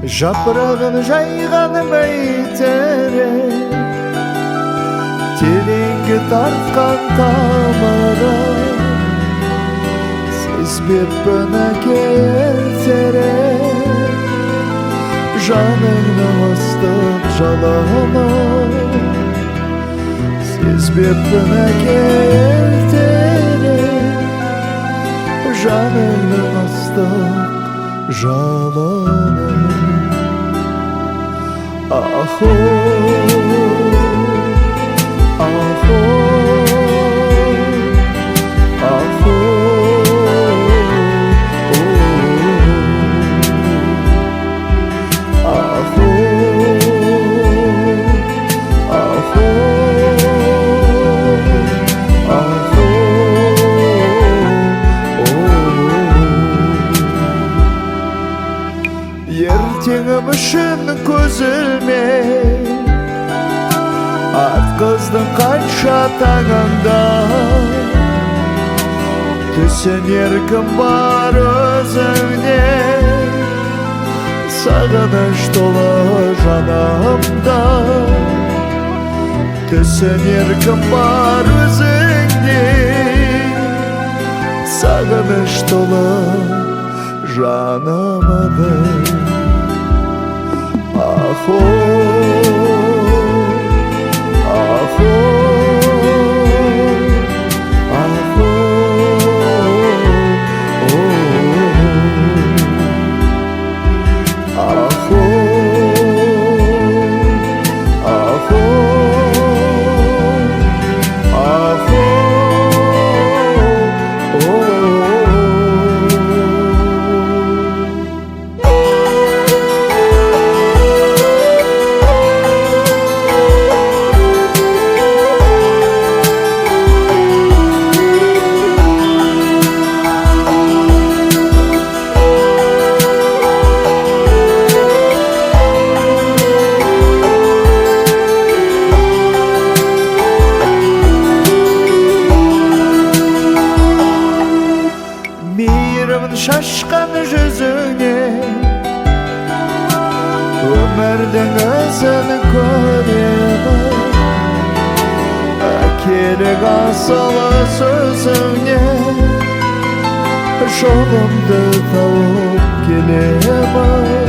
Жапырағын жайған бәйтерек, тереңге тартқан тамыры, сезбеппін ертерек, жаныңның ыстық жалыны. Сезбеппін ертерек, жаныңның ыстық жалыны. Ахо, ахо, ахо, ахо, ахо, ахо. Ертеңім үшін көз ілмей, атқыздың қанша таңында. Түсінер кім бар өзіңне, сағыныш толы жанымда. Түсінер кім бар өзіңне, сағыныш толы жанымда. Ахо, ахо, ахо, ахо, ахо, ахо. Мейірімін шашқан жүзіне, өмірдің өзін көремін. Әкелік асылы сөзіңе, жолымды тауып келемін.